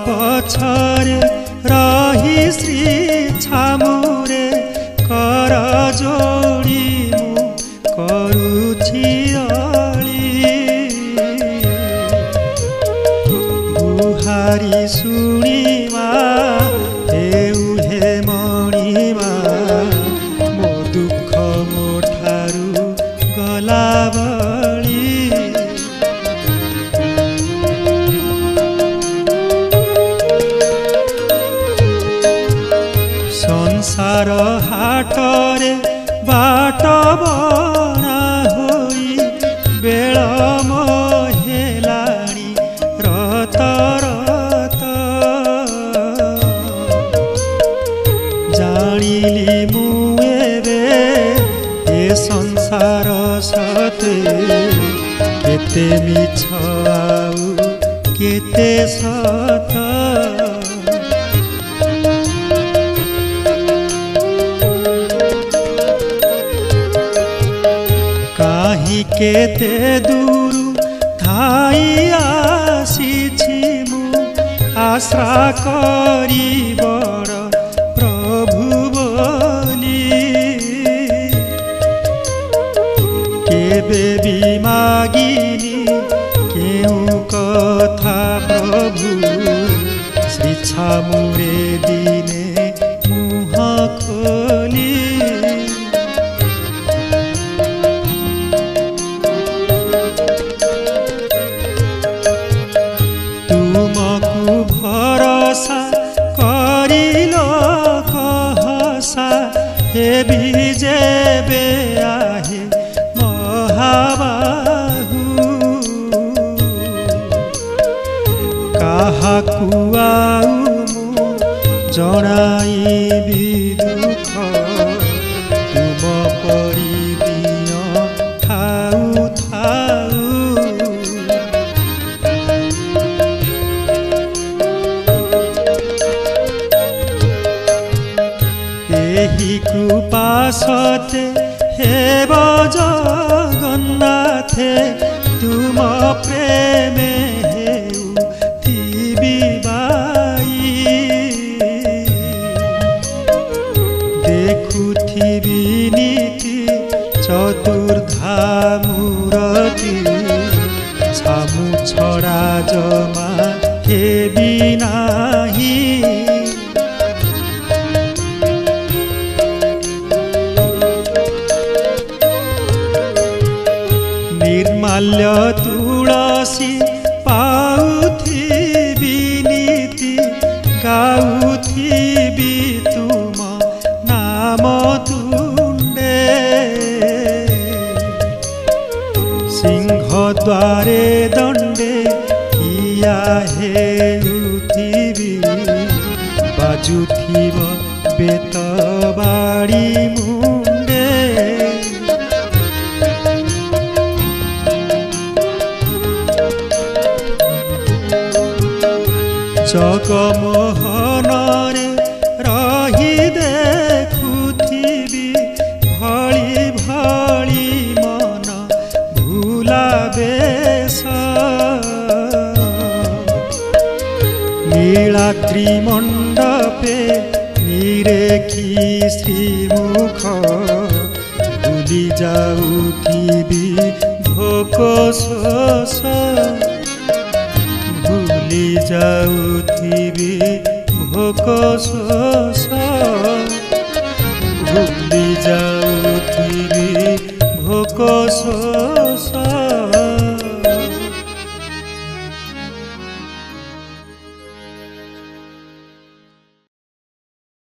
पछरे रही श्री छामुरे कर जोड़ी मु करुछि अली गुहारी शुणिमा हे मणिमा मो दुख मो ठारू गला बली संसार हाटरे बाट बना होई बेल हेलाणी रत रत जानिली मुए ए संसार सते केते मिछ आउ केते सत केते दूर थाई आसीछि मु आश्रा करी बड़ प्रभु बोली केबे भी मागिनी केउ कथा प्रभु श्री छामुरे दिने मुह खोली भरोसा करिलो कहसा हे जेबे आहे महाबाहु काहाकु आउ मु जणाइबि दुख तुम परि दिय थाउ थाउ एही कृपा सते हेब जगन्नाथे तुम प्रेमे हेउ थिबि बाई देखुथिबि नीति चतुर्धा मूरति छामु छड़ा जमा हेबि नाही निर्माल्य तुलसी पाउथिबि नीति गाउथिबि तुम नाम तुंडे सिंह द्वारे दंडे किया हेउथिबि बाजुथिब बेत बाड़ी मुंडे जगमोहन रे रही देखुथिबि भली भली मन भूला बेश नीलाद्रि मंडपे निरेखी श्रीमुख भूली जाउथिबि भोक शोष भूली जाउथिबि भोक शोष भूली जाउ